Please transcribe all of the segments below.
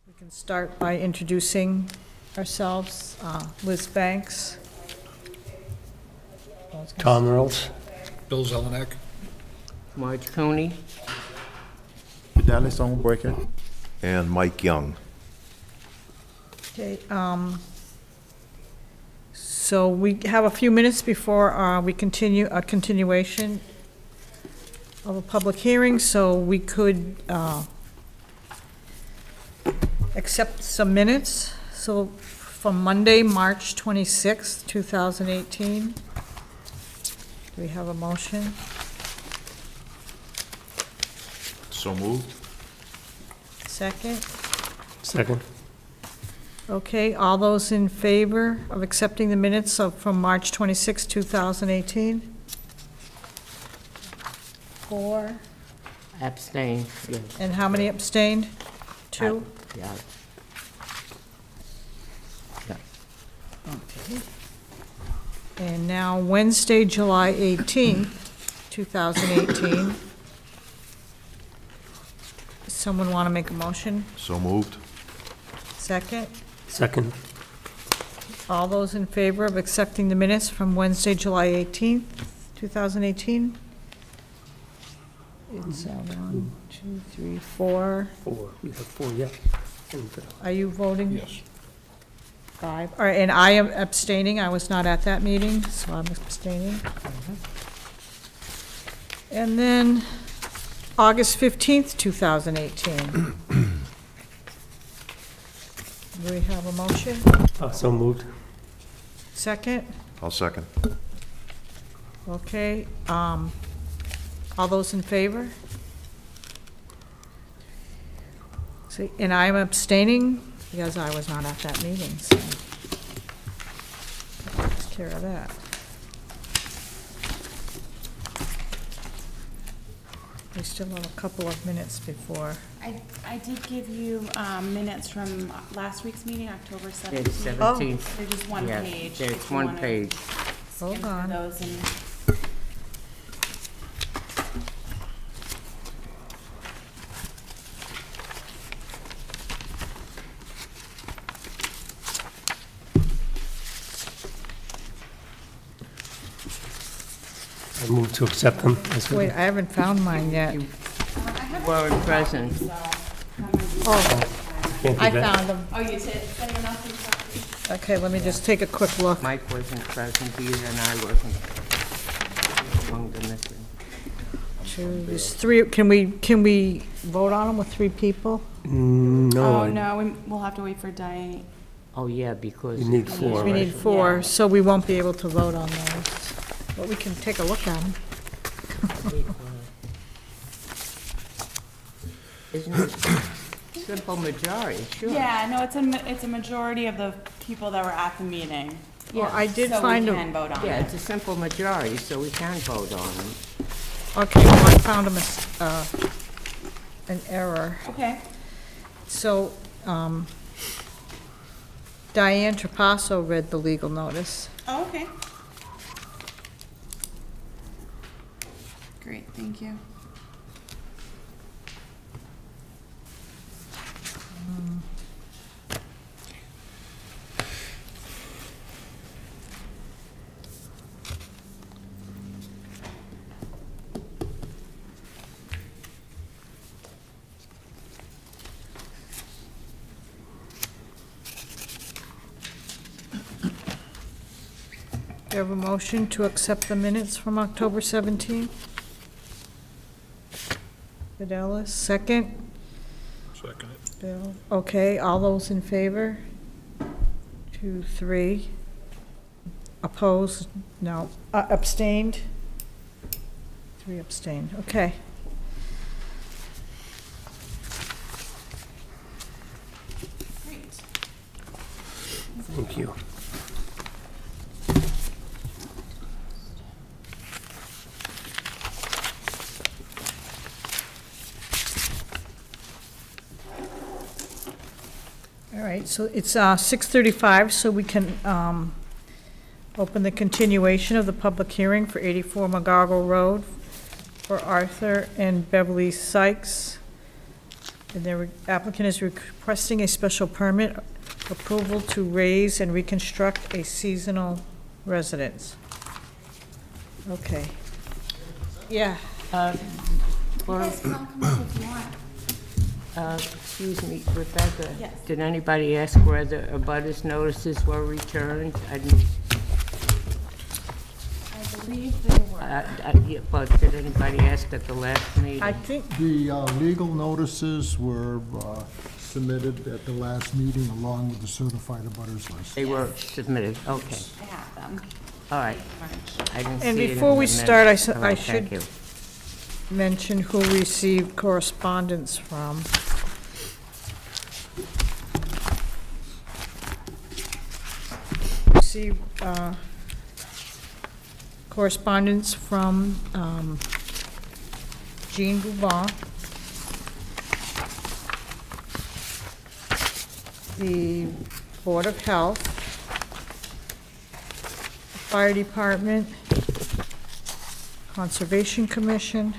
We can start by introducing ourselves. Liz Banks. Tom Earls. Bill Zelenak. Marge Coney. Dallas Stonebreaker. And Mike Young. Okay, so we have a few minutes before we continue a continuation of a public hearing, so we could accept some minutes. So from Monday, March 26th, 2018. Do we have a motion? So moved. Second? Second. Okay, all those in favor of accepting the minutes from March 26, 2018? 4. Abstain. Yes. And how many abstained? 2? Yeah. Okay. And now Wednesday, July 18, 2018. Someone want to make a motion? So moved. Second? Second. All those in favor of accepting the minutes from Wednesday, July 18th, 2018? It's 1, 2, 3, 4. 4. We have 4, yeah. And, Are you voting? Yes. 5. All right, and I am abstaining. I was not at that meeting, so I'm abstaining. And then August 15th, 2018. Do we have a motion? so moved. Second? I'll second. Okay, all those in favor? See, and I'm abstaining because I was not at that meeting, so that takes care of that. We still have a couple of minutes before. I did give you minutes from last week's meeting, October They're 17th. 17th. They're just one Yes, page. there's if you one wanna page. skim Hold through on. those and I move to accept them as Wait, written. I haven't found mine yet. You weren't present. Oh, Can't do I that. found them. Oh, you did? Then you're not too sorry. Okay, let me just take a quick look. Mike wasn't present either, and I wasn't among the missing. There's 3, can we vote on them with 3 people? No, Oh, I- no, we'll have to wait for Diane. Oh, yeah, because. You need 4, We right? need 4, so we won't be able to vote on those. But we can take a look at them. Isn't it simple majority, sure. Yeah, no, it's a majority of the people that were at the meeting. Well, I did So we find can a, vote on Yeah, it. it's a simple majority, so we can vote on them. okay, well, I found an error. Okay. So, Diane Trapasso read the legal notice. Oh, okay. Great, thank you. Do you have a motion to accept the minutes from October 17th? Fidelis, second? Second it. Bill, okay, all those in favor? 2, 3. Opposed? No. Abstained? 3 abstained, okay. Great. Thank you. All right, so it's 6:35, so we can open the continuation of the public hearing for 84 McGargle Road for Arthur and Beverly Sykes. And the applicant is requesting a special permit approval to raise and reconstruct a seasonal residence. Okay. Yeah, Well, Come up if you want. excuse me, Rebecca. Yes. Did anybody ask whether abutters notices were returned? I didn't, I believe there were. yeah, but did anybody ask at the last meeting? I think, The legal notices were submitted at the last meeting along with the certified abutters list. They were submitted, okay, I have them. all right. March. I didn't see And it in before the we start, minutes. I All right, should- thank you. mention who received correspondence from. Received correspondence from Jean Bouvard, the Board of Health, Fire Department, Conservation Commission,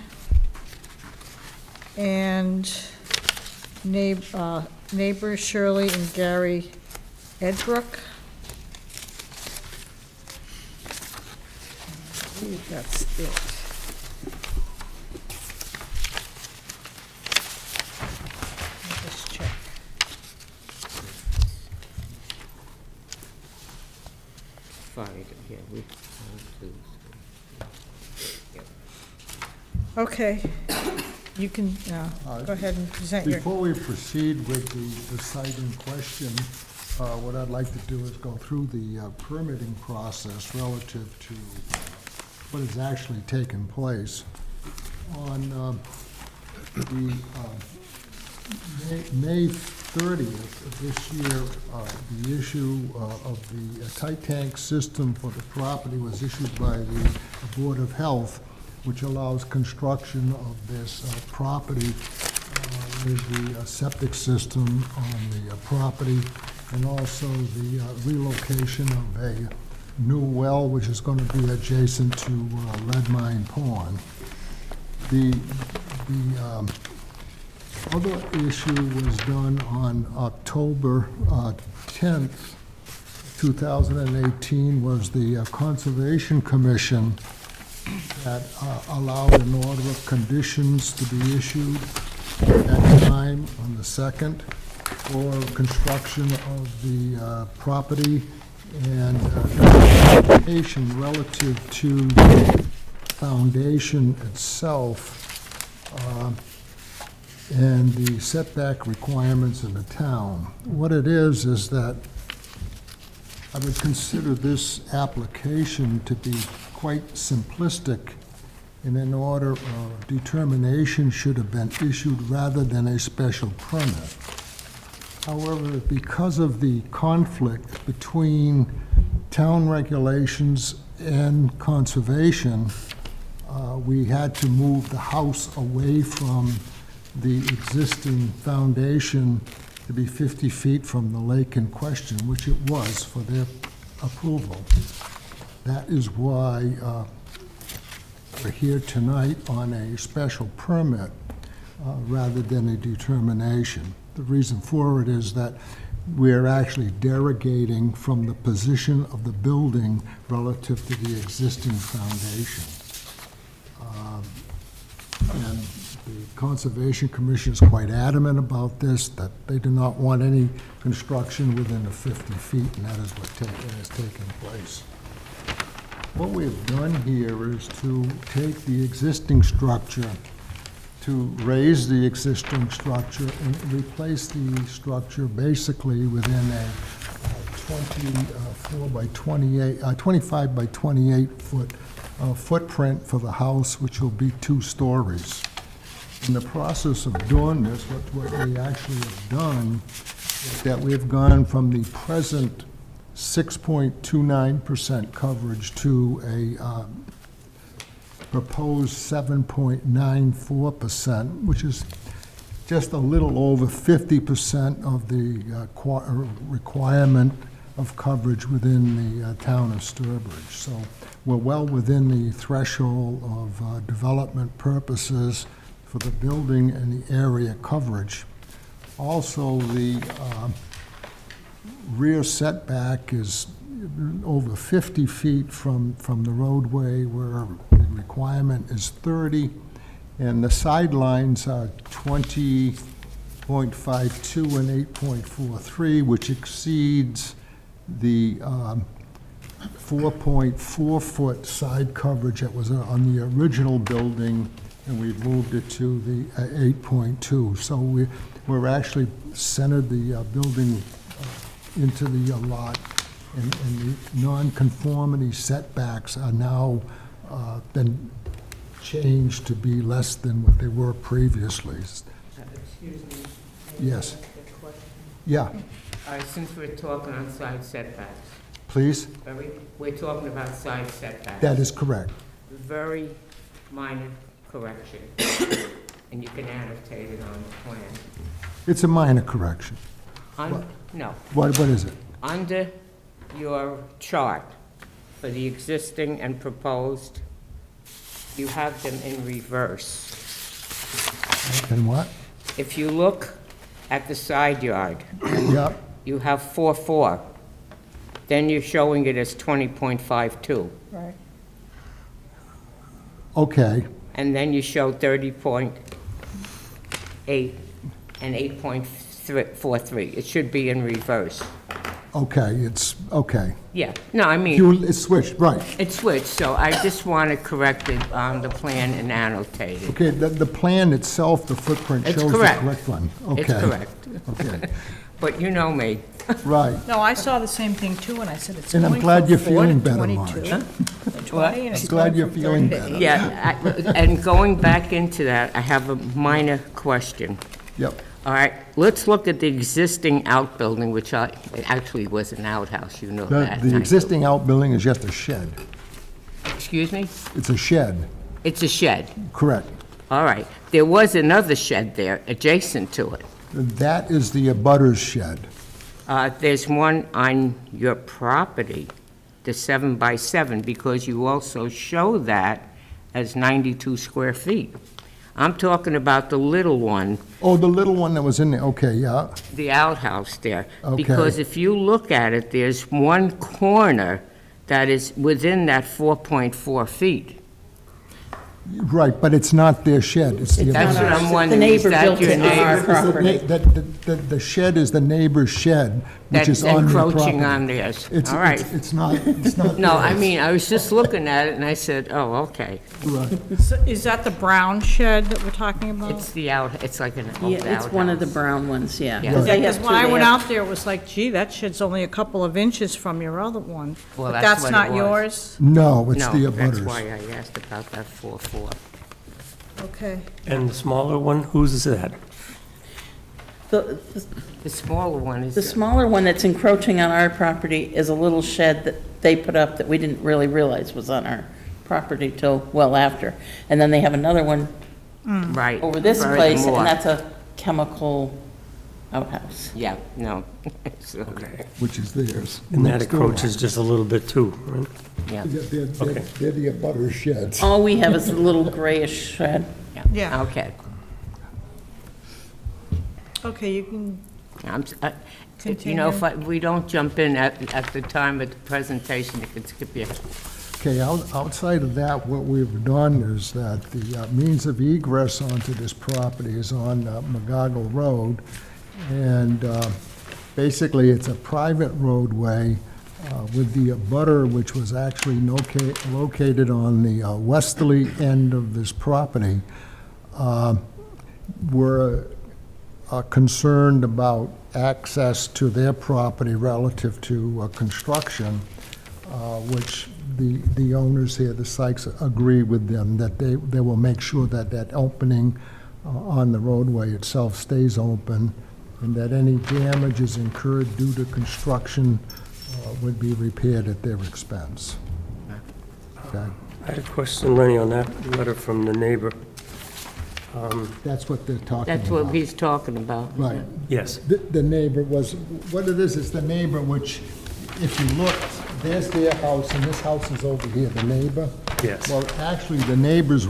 and neighbors Shirley and Gary Edbrook. I believe that's it. Let me just check. Fine, yeah, we, Okay, you can, go ahead and present your, Before we proceed with the site in question, what I'd like to do is go through the permitting process relative to what has actually taken place. On the May 30th of this year, the issue of the tight tank system for the property was issued by the Board of Health, which allows construction of this property with the septic system on the property, and also the relocation of a new well, which is going to be adjacent to Lead Mine Pond. The other issue was done on October 10th, 2018, was the Conservation Commission that allowed an order of conditions to be issued at that time on the 2nd for construction of the property and application relative to the foundation itself and the setback requirements in the town. What it is that I would consider this application to be quite simplistic, and an order of determination should have been issued rather than a special permit. However, because of the conflict between town regulations and conservation, we had to move the house away from the existing foundation to be 50 feet from the lake in question, which it was for their approval. That is why we're here tonight on a special permit rather than a determination. The reason for it is that we're actually derogating from the position of the building relative to the existing foundation. And the Conservation Commission is quite adamant about this, that they do not want any construction within the 50 feet, and that is what has taken place. What we've done here is to take the existing structure, to raise the existing structure and replace the structure basically within a 25 by 28 foot footprint for the house, which will be 2 stories. In the process of doing this, what we actually have done is that we've gone from the present 6.29% coverage to a proposed 7.94%, which is just a little over 50% of the requirement of coverage within the town of Sturbridge. So we're well within the threshold of development purposes for the building and the area coverage. Also, the rear setback is over 50 feet from the roadway, where the requirement is 30, and the sidelines are 20.52 and 8.43, which exceeds the 4.4-foot side coverage that was on the original building, and we've moved it to the 8.2. So we're actually centered the building into the lot, and the non-conformity setbacks are now been changed to be less than what they were previously. Excuse me. Yes. Yeah, Since we're talking on side setbacks, please? we're talking about side setbacks. That is correct. Very minor correction, and you can annotate it on the plan. It's a minor correction. No, What is it? under your chart for the existing and proposed, you have them in reverse. And what? If you look at the side yard, Yep, you have 4.4. Then you're showing it as 20.52. Right. okay. And then you show 30.8 and 8.43. It should be in reverse. Okay, it's, okay. Yeah, no, I mean, It's switched, right. it switched, so I just want to correct it on the plan and annotate it. Okay, the plan itself, the footprint It's shows the correct. correct one. Okay. It's correct. Okay, But you know me. right. No, I saw the same thing too, and I said it's And I'm going glad from you're 4 feeling to better, 22, Marge. to 20, and it's glad going you're from feeling 30 to better. 8. Yeah, and going back into that, I have a minor question. Yep, All right, let's look at the existing outbuilding, which it actually was an outhouse, you know that. the existing outbuilding is just a shed. Excuse me? It's a shed, It's a shed. correct. All right. There was another shed there adjacent to it. That is the abutter's shed. There's one on your property, the 7x7, because you also show that as 92 square feet. I'm talking about the little one, Oh, the little one that was in there, okay, yeah. the outhouse there. Okay. Because if you look at it, there's one corner that is within that 4.4 feet. Right, but it's not their shed, it's the That's what abutter's. I'm wondering, is neighbor that built your it on our neighbor? property. The shed is the neighbor's shed, which That's is on their property. encroaching on theirs. It's- All right. It's not No, I theirs. mean, I was just looking at it and I said, oh, okay. Right. So is that the brown shed that we're talking about? It's the it's like an old Yeah, it's one of the outhouse. brown ones, yeah. Yeah. 'Cause they Because have when two I went there. out there, it was like, gee, that shed's only a couple of inches from your other one. Well, But that's that's what not it was. yours? No, it's the No, that's abutters. why I asked about that 4.4. Okay. And the smaller one, whose is that? The The smaller one is, the smaller one that's encroaching on our property is a little shed that they put up that we didn't really realize was on our property till well after. And then they have another one right. over this place, furthermore. and that's a chemical outhouse. Yeah, no. So, Which is theirs. And that Next door. encroaches just a little bit too, right? Yeah, They're the abutters' sheds. All we have is a little grayish shed. Yeah. okay. Okay, you can, You know, if we don't jump in at the time of the presentation, it could skip you. Okay, outside of that, what we've done is that the means of egress onto this property is on McGoggle Road, and basically, it's a private roadway with the abutter, which was actually located on the westerly end of this property. We're concerned about access to their property relative to construction, which the owners here, the Sykes, agree with them, that they will make sure that that opening on the roadway itself stays open, and that any damages incurred due to construction would be repaired at their expense. Okay? I had a question, Lenny, on that letter from the neighbor. That's what they're talking about. That's what he's talking about. Right. Yes, The neighbor was, what it is the neighbor, which, if you look, there's their house, and this house is over here, the neighbor. yes. Well, actually, the neighbor's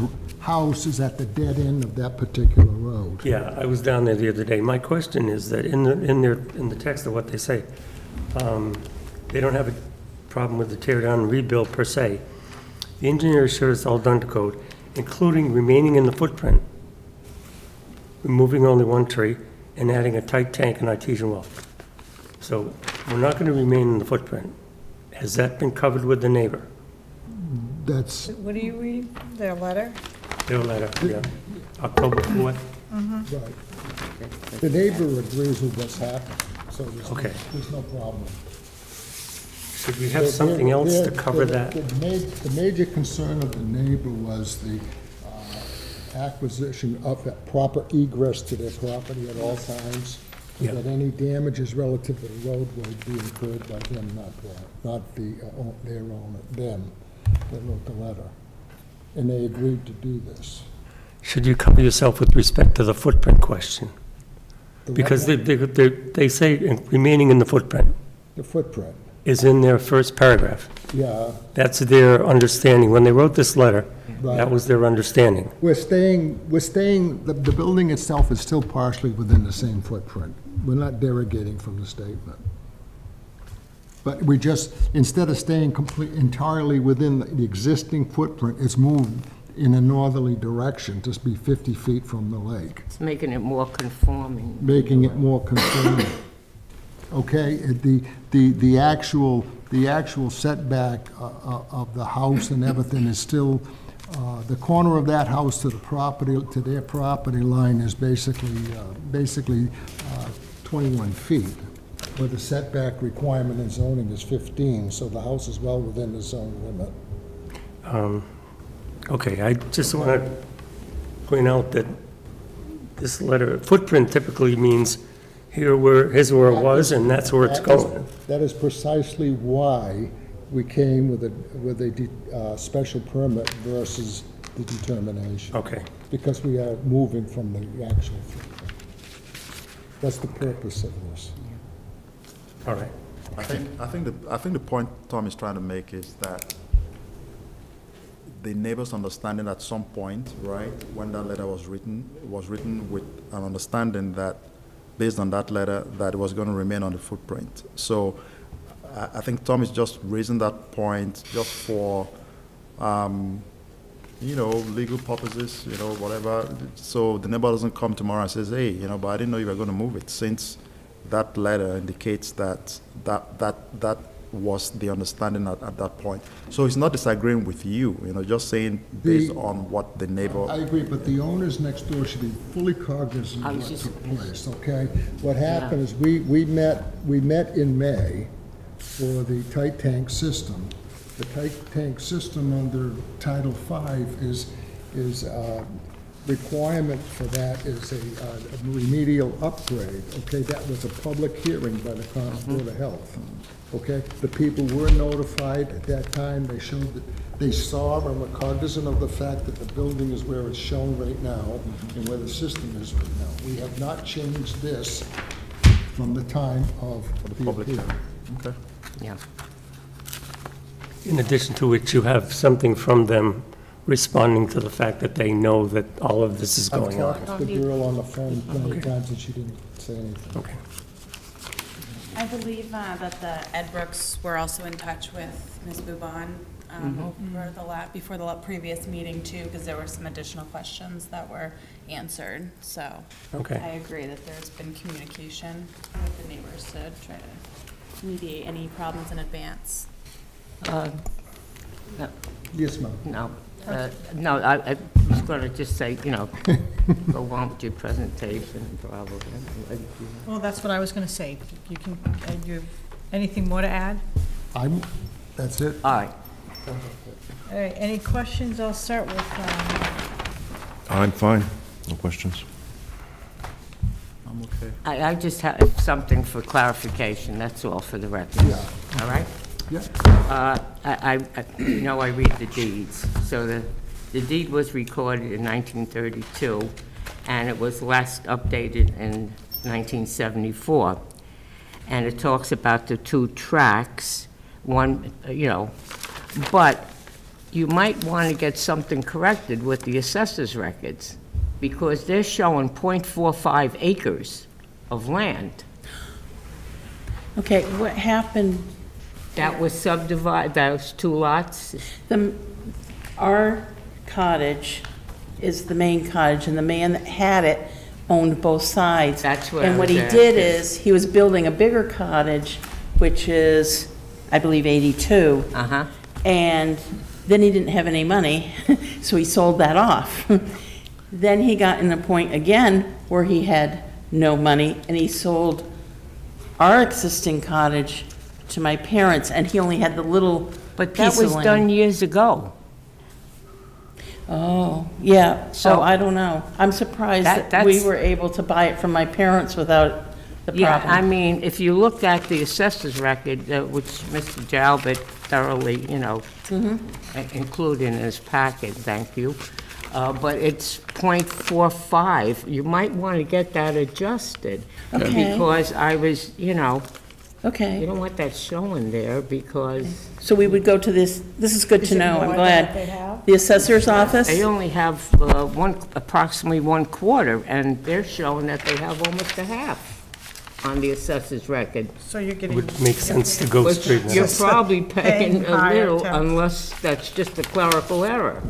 house is at the dead end of that particular road. Yeah, I was down there the other day. My question is that in the text of what they say, they don't have a problem with the tear down and rebuild per se. The engineer assures it's all done to code, including remaining in the footprint, removing only one tree, and adding a tight tank and artesian well. So we're not going to remain in the footprint. Has that been covered with the neighbor? That's, What are you reading? Their letter? Their letter, yeah. October 4th? right. The neighbor agrees with what's happened, so Okay. there's no problem. Should we have something else to cover that? The major concern of the neighbor was the acquisition of that proper egress to their property at all times, so Yeah. that any damages relative to the roadway be incurred by them, not their owner, them, that wrote the letter. And they agreed to do this. Should you cover yourself with respect to the footprint question? The Because what- they say remaining in the footprint The footprint, is in their first paragraph. yeah. That's their understanding. When they wrote this letter, that Right. was their understanding. We're staying, the building itself is still partially within the same footprint. We're not derogating from the statement. But we just, instead of staying entirely within the existing footprint, it's moved in a northerly direction, just be 50 feet from the lake, It's making it more conforming. making it more conforming. Okay, the actual setback of the house and everything is still, the corner of that house to the property, to their property line is basically 21 feet, where the setback requirement in zoning is 15, so the house is well within the zone limit. Okay, I just want to point out that this letter, footprint typically means here's where it was, and that's where it's going. That is precisely why we came with a special permit versus the determination. Okay, Because we are moving from the actual footprint. That's the purpose of this. all right. I think the point Tom is trying to make is that the neighbor's understanding at some point, right, when that letter was written with an understanding that, based on that letter, that it was going to remain on the footprint. So I think Tom is just raising that point just for, legal purposes, whatever. So the neighbor doesn't come tomorrow and says, hey, but I didn't know you were going to move it, since that letter indicates that was the understanding at that point. So he's not disagreeing with you, just saying based on what the neighbor. I agree, but the owners next door should be fully cognizant I of was what just- took place, okay? What happened is we met in May for the tight tank system. The tight tank system under Title V is requirement for that is a remedial upgrade, okay? That was a public hearing by the Board of Health, okay? The people were notified at that time. They showed that they saw and were cognizant of the fact that the building is where it's shown right now and where the system is right now. We have not changed this from the time of the public appeal. Okay. Yeah. In addition to which, you have something from them responding to the fact that they know that all of this is I've going on. talked to the girl on the phone many times and she didn't say anything. Okay. I believe that the Ed Brooks were also in touch with Ms. Boubon before the previous meeting too, because there were some additional questions that were answered. So Okay. I agree that there's been communication with the neighbors to try to mediate any problems in advance. Yes, ma'am. No, I was going to just say, go on with your presentation, probably. Well, that's what I was going to say. You can, anything more to add? That's it. All right. All right, any questions? I'll start with, I'm fine. No questions. I'm okay. I just have something for clarification, that's all, for the record. Yeah. All right? Yeah. I read the deeds. So the deed was recorded in 1932, and it was last updated in 1974. And it talks about the two tracks, one, but you might want to get something corrected with the assessor's records, because they're showing .45 acres of land. Okay, what happened, That was subdivided, those 2 lots? our cottage is the main cottage, and the man that had it owned both sides. That's what I And what was he did asking. is, he was building a bigger cottage, which is, I believe, 82. Uh-huh. And then he didn't have any money, so he sold that off. Then he got in the point again where he had no money, and he sold our existing cottage to my parents, and he only had the little But that piece of was land. done years ago. Oh, yeah, so So- I don't know. I'm surprised that we that's- were able to buy it from my parents without the Yeah, problem. I mean, if you look at the assessor's record, which Mr. Jalbert thoroughly, included in his packet, thank you, but it's .45, you might want to get that adjusted. Okay. Because I was, you Okay, don't want that showing there, because so we would go to this is good to it know, more I'm than glad. what they have? The assessor's office? they only have approximately 1/4, and they're showing that they have almost a half on the assessor's record. So you're getting. Would make sense to go But straight now. you're probably paying a higher little, tax. unless that's just a clerical error.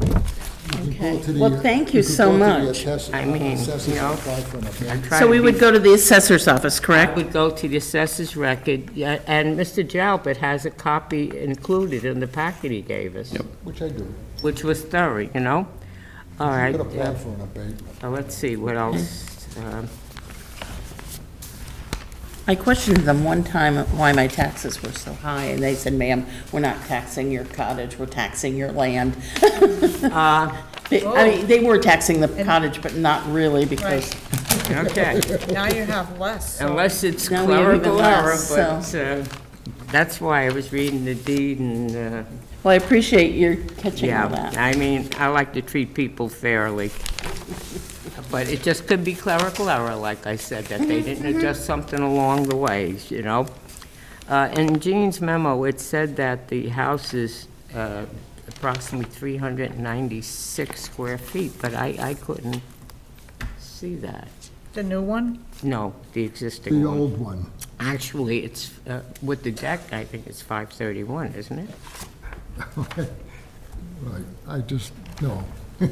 Okay. Well, thank you so much. I mean, you know, I'm trying So to we be- would go to the assessor's office, I correct? would go to the assessor's record, yeah, and Mr. Jalbert has a copy included in the packet he gave us, Which I do. which was thorough, All right, You could apply for an abatement. let's see, what else? I questioned them one time why my taxes were so high, and they said, ma'am, we're not taxing your cottage, we're taxing your land. I mean, they were taxing the cottage, but not really, because, Okay, Now you have less. so- unless it's Now we have even clerical error, less, but that's why I was reading the deed and, well, I appreciate your catching all yeah, that. I mean, I like to treat people fairly. But it just could be clerical error, like I said, that they didn't adjust something along the ways, In Jean's memo, it said that the house is approximately 396 square feet, but I couldn't see that. The new one? No, the existing The one. old one. Actually, it's, with the deck, I think it's 531, isn't it? Right, I just, no. See?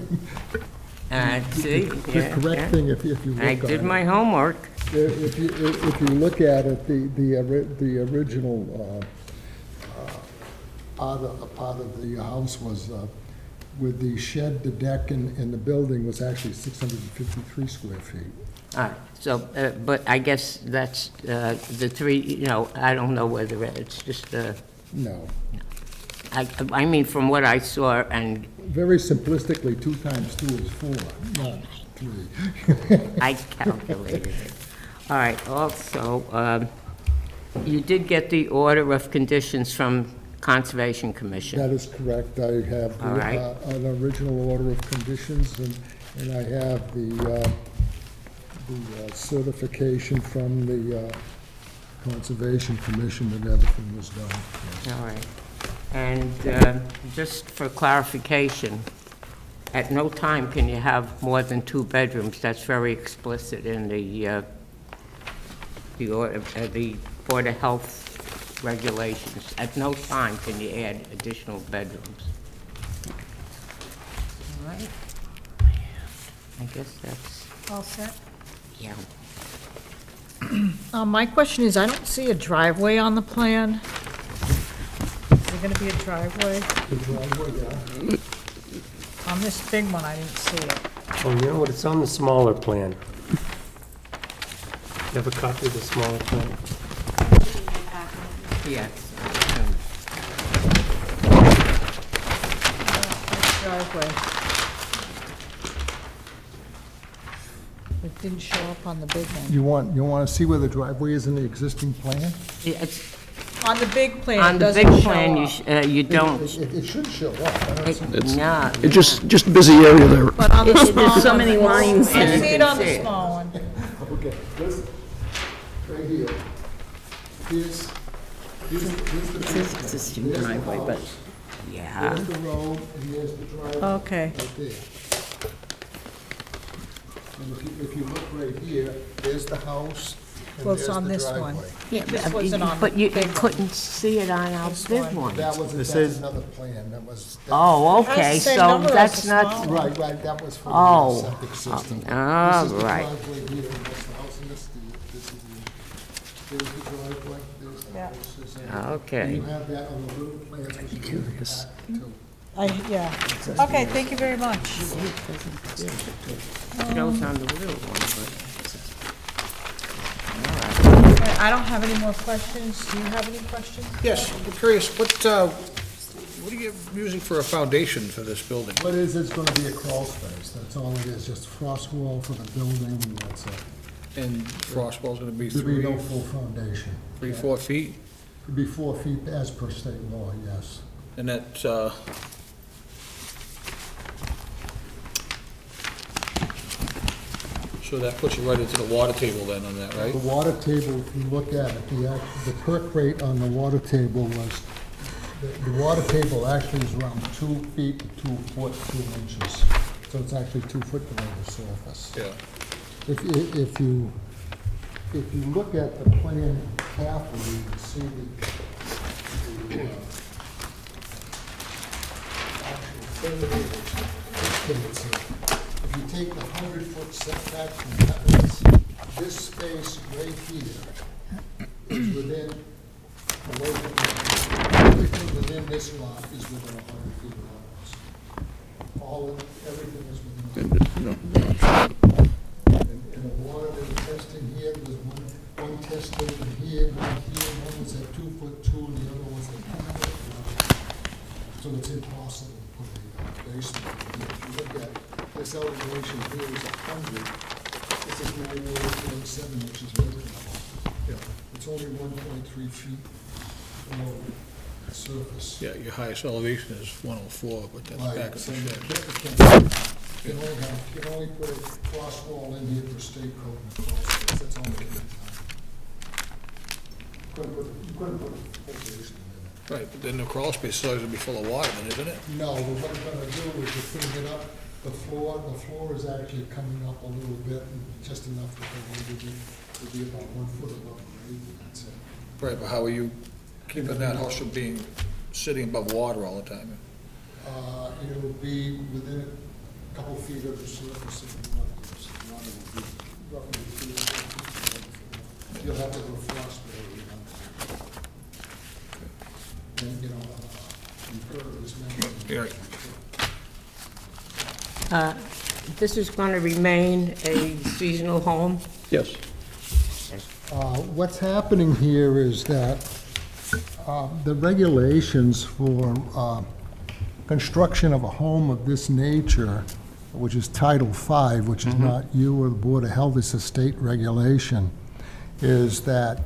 The yeah, correct yeah. thing, if you look I at did it, my homework. if you look at it, the original part of the house was, with the shed, the deck, and the building was actually 653 square feet. All right, so, but I guess that's the three, I don't know whether it's just, No. I mean, from what I saw, and Very simplistically, 2 times 2 is 4, not 3. I calculated it. All right, also, you did get the order of conditions from Conservation Commission. That is correct. I have All right. an original order of conditions, and I have the certification from the Conservation Commission that everything was done. All right. And just for clarification, at no time can you have more than 2 bedrooms. That's very explicit in the Board of Health regulations. At no time can you add additional bedrooms. All right. I guess that's, All set? yeah. My question is, I don't see a driveway on the plan. Is there gonna be a driveway? On this big one, I didn't see it. Oh, you know what, it's on the smaller plan. You have a copy of the smaller plan? Yes. Driveway. It didn't show up on the big one. You want to see where the driveway is in the existing plan? Yeah, it's- On the big plan, On it the doesn't big show plan, up. you don't. It should show up. I don't No. It's just busy area there. But on the small There's so one, many lines I in see it. it on See the it. small one. Okay, this, right here. Here's the It says existing driveway, but Yeah. Here's the road, and here's the driveway. Okay. Right there. And if you look right here, there's the house, and Well, there's it's on the this one. driveway. Yeah, This wasn't on but you the big one. couldn't see it on our This big one. one. That's says- another plan, that was. Oh, It has okay, the same so number as that's the not, small one. Right, that was for Oh. the septic system. all This is the right. driveway here, and that's the house, and this is the, there's the driveway, there's the Yeah. house. there's Okay. You have that on the little plans, which is curious. Yeah. Okay, thank you very much. Shows on the little one, I don't have any more questions. Do you have any questions? Yes, I'm curious, what are you using for a foundation for this building? What is, it's gonna be a crawl space, that's all it is, just frost wall for the building, and that's it. And frost wall's gonna be There'll be three, no full foundation. 4 feet? It'd be 4 feet as per state law, yes. And that's, so that puts you right into the water table then on that, right? The water table, if you look at it, the perk rate on the water table was, the water table actually is around 2 feet to 2 foot, 2 inches. So it's actually 2 foot below the surface. Yeah. If you look at the plan carefully, you can see the actual thing is, if you take the 100-foot setback from wetlands, this space right here is within, everything within this lot is within 100 feet of wetlands. Everything is within 100 feet. And the water they were testing here, there was one test taken here, one was at 2 foot 2, and the other was at 2 foot 1. So it's impossible to put a basement. If you look at this elevation here is 100, this is 98.7, which is lake level. It's only 1.3 feet below the surface. Yeah, your highest elevation is 104, but that's Right, back at so the you shed. can only put a cross wall in here for state code and crawl space, that's all you can do. You couldn't put a full basement in Right, but then the crawl space is always gonna be full of water then, isn't it? it. No, but what we're gonna do is we're putting it up, the floor is actually coming up a little bit, and just enough that it would be about 1 foot above grade, and that's it. Right, but how are you keeping that house from being, sitting above water all the time? It'll be within a couple feet of the surface of the water. So the water will be roughly 3 or 4 feet above the floor. You'll have to go frost barrier, and, impervious membrane. Yeah, right. This is going to remain a seasonal home? Yes. What's happening here is that the regulations for construction of a home of this nature, which is Title V, which is not you or the Board of Health, it's a state regulation, is that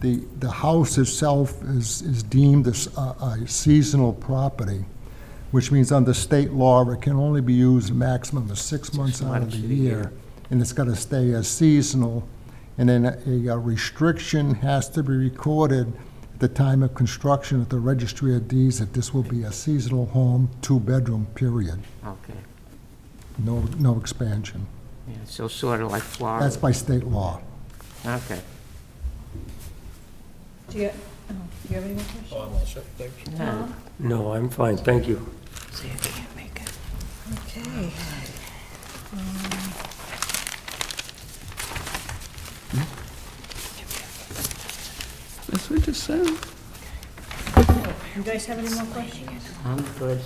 the house itself is deemed as a seasonal property, which means under state law, it can only be used a maximum of 6 months out of the year, and it's got to stay as seasonal. And then a restriction has to be recorded at the time of construction at the Registry of Deeds that this will be a seasonal home, 2-bedroom, period. Okay, No expansion. yeah, so sort of like Florida. That's by state law. Okay. Do you have any more questions? Oh, I'm all set, thanks. No. No, I'm fine, thank you. See if we can make it. Okay. That's what you said. You guys have any more questions? I'm good.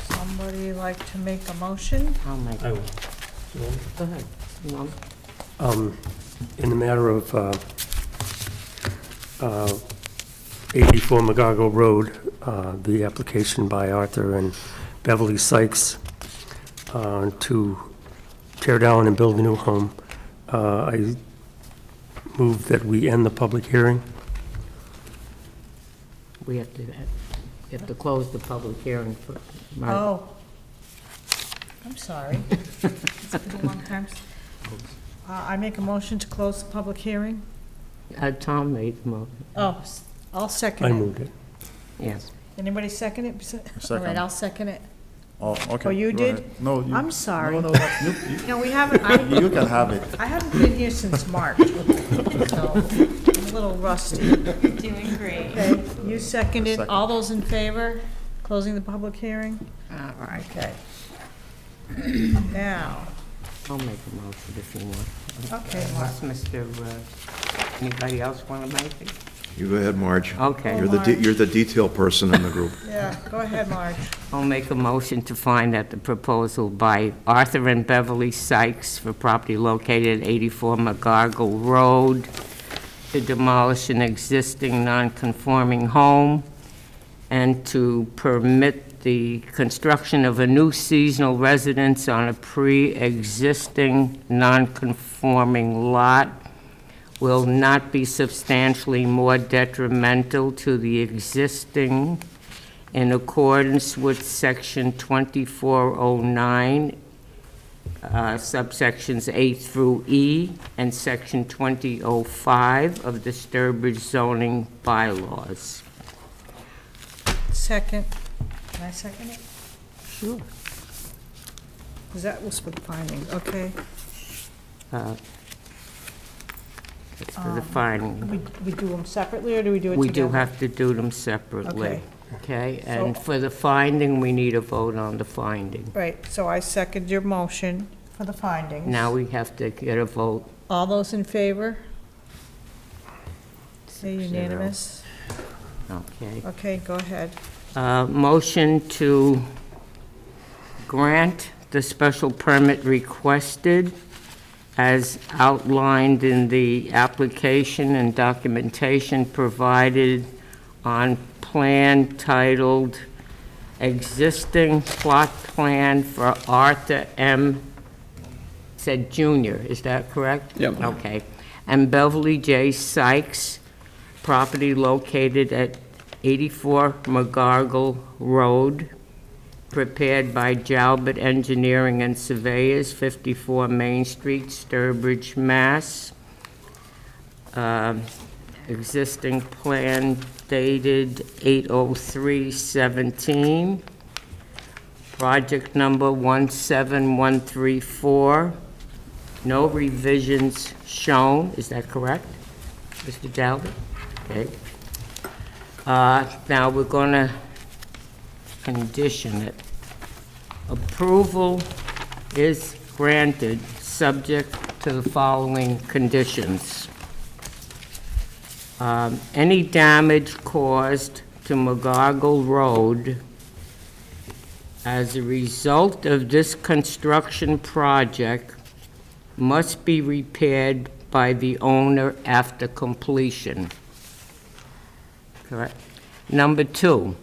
Somebody like to make a motion? I'll make I it. will. Go ahead. You want- In the matter of 84 McGargle Road, the application by Arthur and Beverly Sykes to tear down and build a new home, I move that we end the public hearing. We have to close the public hearing for, Mark. Oh. I'm sorry. It's been a long time. I make a motion to close the public hearing. Tom made the motion, Oh, I'll second I it. moved it. yes. Anybody second it? All right, Second. I'll second it. Oh, okay. Oh, you go did? ahead. No, you. I'm sorry. No, you, No, we haven't, I you can have it. haven't been here since March, so I'm a little rusty. Doing great. Okay, you seconded. Second. All those in favor? Closing the public hearing? All right, Okay. Now, I'll make a motion if you want. okay, Mark. Unless anybody else want to make it? You go ahead, Marge. Okay. You're the detail person in the group. Yeah, go ahead, Marge. I'll make a motion to find that the proposal by Arthur and Beverly Sykes for property located at 84 McGargle Road to demolish an existing non-conforming home and to permit the construction of a new seasonal residence on a pre-existing non-conforming lot will not be substantially more detrimental to the existing in accordance with Section 2409, subsections A through E, and Section 2005 of the Sturbridge zoning bylaws. Second. Can I second it? Sure. Because that was for the findings, okay? That's for the finding. We do them separately, or do we do it together? We do have to do them separately. Okay. Okay, and So- for the finding, we need a vote on the finding. Right, so I second your motion for the findings. Now we have to get a vote. All those in favor? Say unanimous. Okay. Okay, go ahead. Motion to grant the special permit requested as outlined in the application and documentation provided on plan titled Existing Plot Plan for Arthur M. said Jr., is that correct? Yep. Okay. And Beverly J. Sykes, property located at 84 McGargle Road, prepared by Jalbert Engineering and Surveyors, 54 Main Street, Sturbridge, Mass. Existing plan dated 8/03/17. Project number 17134. No revisions shown, is that correct, Mr. Jalbert? Okay. Now, we're going to condition it. Approval is granted, subject to the following conditions. Any damage caused to McGargle Road as a result of this construction project must be repaired by the owner after completion. Correct. Number 2,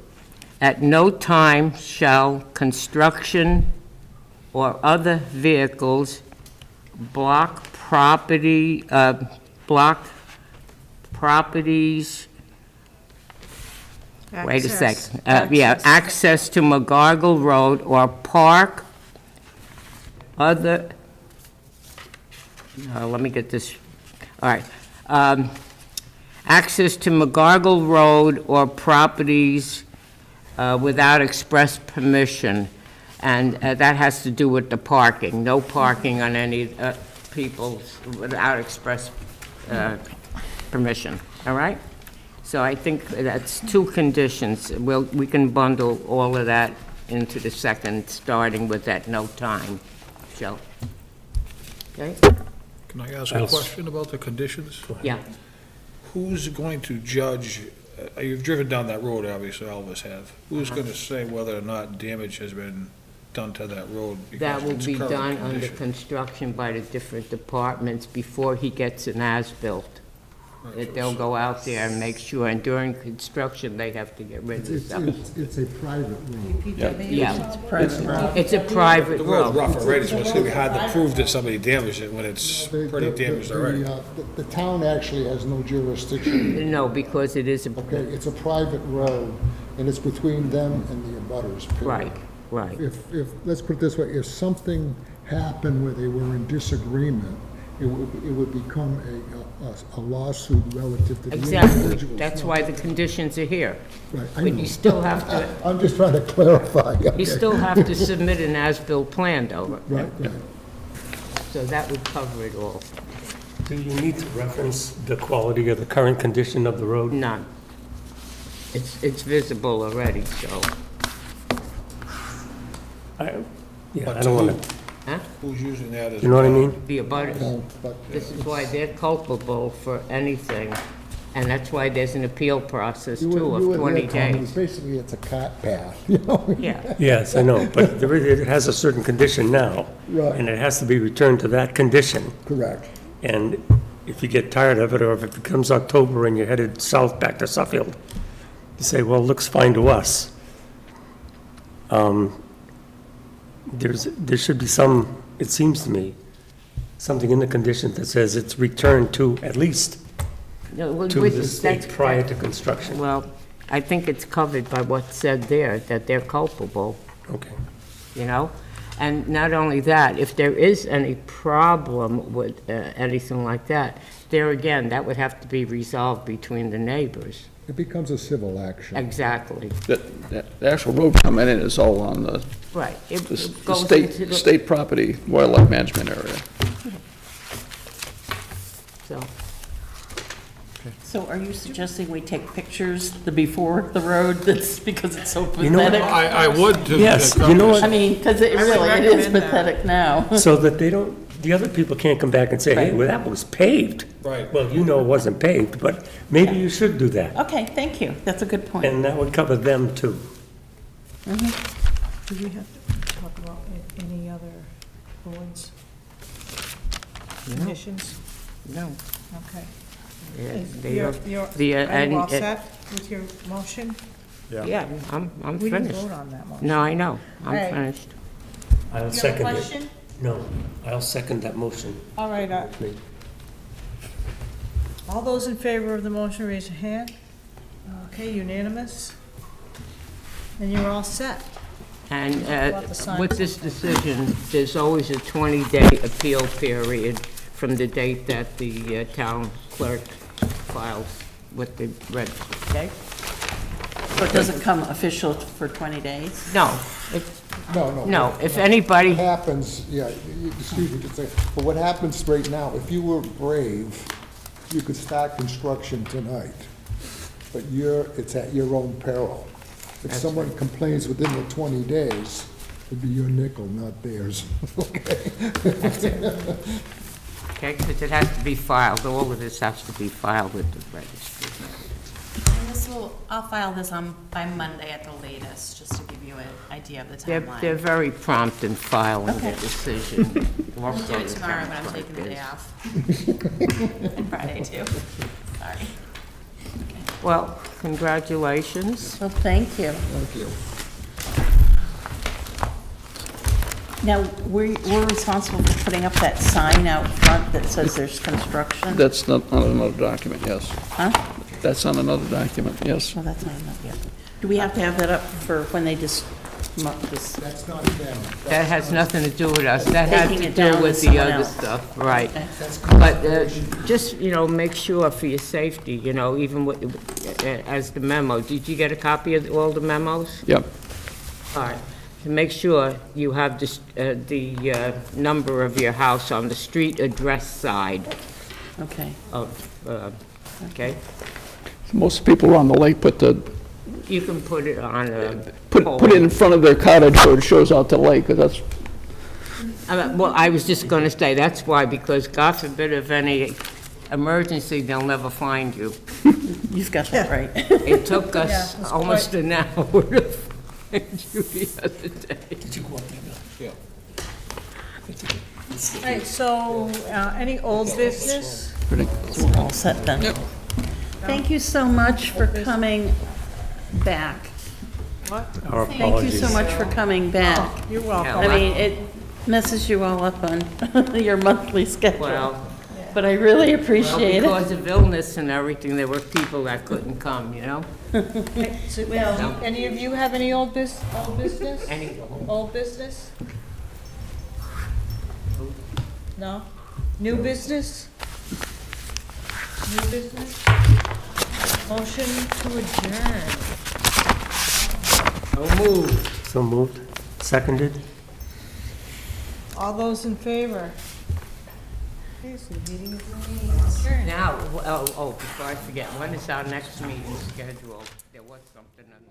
at no time shall construction or other vehicles block properties, wait a second, access to McGargle Road or park other, let me get this, all right. Access to McGargle Road or properties without express permission. And that has to do with the parking. No parking on any people's without express permission, all right? So I think that's 2 conditions. We can bundle all of that into the second, starting with that no time, Joe. Okay? Can I ask a question about the conditions? Yeah. Who's going to judge, you've driven down that road, obviously, all of us have. Who's going to say whether or not damage has been done to that road? because That will it's be current done under condition? construction by the different departments before he gets an as-built. That they'll go out there and make sure, and during construction, they have to get rid of the stuff. It's a private road. Yeah, it's a private The road's road. rough already, so it's gonna be hard to prove that somebody damaged it when it's pretty damaged already. The town actually has no jurisdiction. No, because it is a, Okay, it's a private road, and it's between them and the abutters, period. right. If, let's put it this way, if something happened where they were in disagreement, it would become a lawsuit relative to the Exactly. individual. That's why the conditions are here. Right, I But know. you still have to, I'm just trying to clarify. you okay. still have to submit an as-built plan, though. Right, right. So that would cover it all. Do you need to reference the quality or the current condition of the road? None. It's visible already, so, Yeah, I don't want to, huh? Who's using that as? you know what I mean? The abutters. No, but This is why they're culpable for anything, and that's why there's an appeal process you were- too you of were 20 there, Tom. days. Basically, it's a cart path, you know? Yeah, Yes, I know, but it has a certain condition now. Right. And it has to be returned to that condition. Correct. And if you get tired of it, or if it becomes October and you're headed south back to Suffield, you say, well, it looks fine to us. There should be some, it seems to me, something in the condition that says it's returned to, at least, No, well, to with- the state that's- prior to construction. Well, I think it's covered by what's said there, that they're culpable, Okay. you know? And not only that, if there is any problem with anything like that, there again, that would have to be resolved between the neighbors. It becomes a civil action. Exactly, The actual road coming in is all on the right. It the goes into state, the- state property wildlife management area. So, So are you suggesting we take pictures the before the road, that's because it's so You know what? pathetic? I would. to- Yes, you know what? I mean, because it I would really, it is recommend that. pathetic now. So that they don't, the other people can't come back and say, hey, well, that was paved. Right. Well, you know it wasn't paved, but maybe you should do that. Okay, thank you, that's a good point. And that would cover them too. Do we have to talk about any other boards? Conditions? no. Okay. Yeah, Is- they You're, are- you're, the, are you and all it- set with your motion? Yeah, I'm We didn't finished. vote on that motion. No, I know, I'm All right. finished. I'll You have a second it. question? No, I'll second that motion. All right, all those in favor of the motion, raise your hand. Okay, unanimous? And you're all set. And About the signs. with this decision, there's always a 20-day appeal period from the date that the town clerk files with the register, okay? So it doesn't come official for 20 days? No, it's, No. no, if anybody, What happens, yeah, excuse me, just a second, but what happens right now, if you were brave, you could start construction tonight, but it's at your own peril. If someone complains within the 20 days, it'd be your nickel, not theirs, okay? okay, because it has to be filed, all of this has to be filed with the registry. And this will, I'll file this on, by Monday at the latest, just to give you an idea of the They're timeline. very prompt in filing the Okay. decision. I'll do it tomorrow, but I'm taking the day off. And Friday too. Sorry. Well, congratulations. Well, thank you. Thank you. Now, we're responsible for putting up that sign out front that says there's construction? That's not on another document, yes. Huh? That's on another document, yes. Well, that's not enough yet. Do we have to have that up for when they just, this? That's not them. That has nothing to do with us. That has Taking to it down do to with the someone other else. stuff, right. Okay. But just, make sure for your safety, even with, as the memo. Did you get a copy of all the memos? Yep. All right. To make sure you have the number of your house on the street address side Okay. of, okay? Most people around the lake put You can put it on a put it in front of their cottage so it shows out the lake, 'cause that's, Well, I was just going to say, that's why, because God forbid if any emergency, they'll never find you. You've got that right. It took Yeah, us it's almost an hour to find you the other day. Yeah. All right, so, any old business? So we're all set then. Thank you so much for coming back. What? Our Thank you apologies. so much for coming back. You're I welcome. mean, it messes you all up on your monthly schedule, Well, but I really appreciate it. because of illness and everything, there were people that couldn't come, So, any of you have any old business? Any, Old business? No? New business? New business? Motion to adjourn. So moved. Seconded? All those in favor? Okay, so the meeting is adjourned. Now, before I forget, when is our next meeting scheduled? There was something on the...